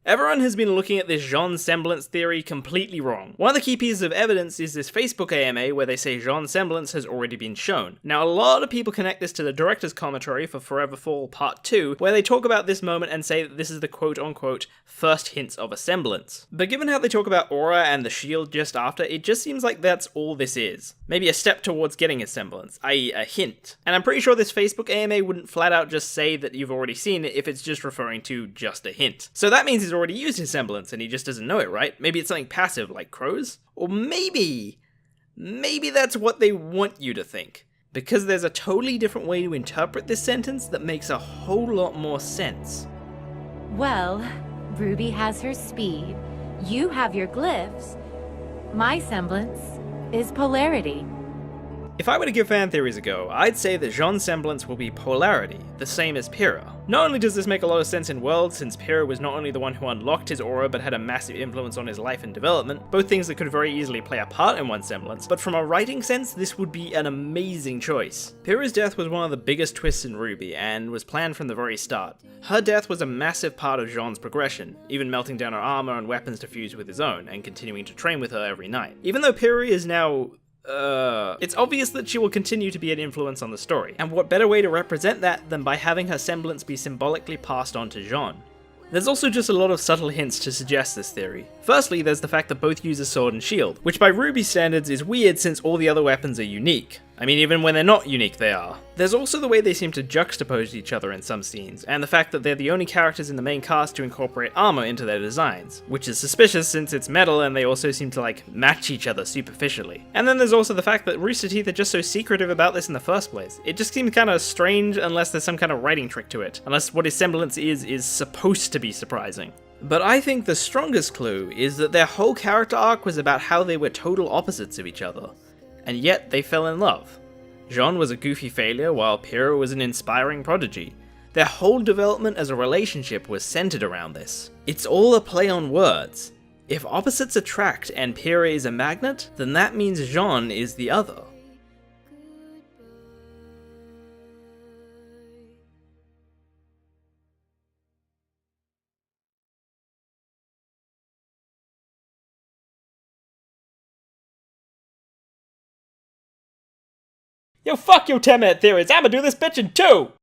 Everyone has been looking at this Jaune Semblance theory completely wrong. One of the key pieces of evidence is this Facebook AMA where they say Jaune Semblance has already been shown. Now a lot of people connect this to the director's commentary for Forever Fall Part 2, where they talk about this moment and say that this is the quote-unquote first hints of a semblance. But given how they talk about aura and the shield just after, it just seems like that's all this is. Maybe a step towards getting a semblance, i.e. a hint. And I'm pretty sure this Facebook AMA wouldn't flat out just say that you've already seen it if it's just referring to just a hint. So that means he's already used his semblance and he just doesn't know it, right? Maybe it's something passive like crows? Or maybe that's what they want you to think. Because there's a totally different way to interpret this sentence that makes a whole lot more sense. Well, Ruby has her speed, you have your glyphs. My semblance is polarity. If I were to give fan theories a go, I'd say that Jaune Semblance will be polarity, the same as Pyrrha. Not only does this make a lot of sense in World, since Pyrrha was not only the one who unlocked his aura but had a massive influence on his life and development, both things that could very easily play a part in one semblance, but from a writing sense, this would be an amazing choice. Pyrrha's death was one of the biggest twists in RWBY, and was planned from the very start. Her death was a massive part of Jaune's progression, even melting down her armor and weapons to fuse with his own, and continuing to train with her every night. Even though Pyrrha is now it's obvious that she will continue to be an influence on the story, and what better way to represent that than by having her semblance be symbolically passed on to Jaune. There's also just a lot of subtle hints to suggest this theory. Firstly, there's the fact that both use a sword and shield, which by RWBY standards is weird since all the other weapons are unique. I mean, even when they're not unique, they are. There's also the way they seem to juxtapose each other in some scenes, and the fact that they're the only characters in the main cast to incorporate armor into their designs, which is suspicious since it's metal and they also seem to match each other superficially. And then there's also the fact that Rooster Teeth are just so secretive about this in the first place. It just seems kinda strange unless there's some kind of writing trick to it, unless what his semblance is supposed to be surprising. But I think the strongest clue is that their whole character arc was about how they were total opposites of each other, and yet they fell in love. Jaune was a goofy failure while Pyrrha was an inspiring prodigy. Their whole development as a relationship was centered around this. It's all a play on words. If opposites attract and Pyrrha is a magnet, then that means Jaune is the other. Yo, fuck your 10-minute theories, I'ma do this bitchin' too!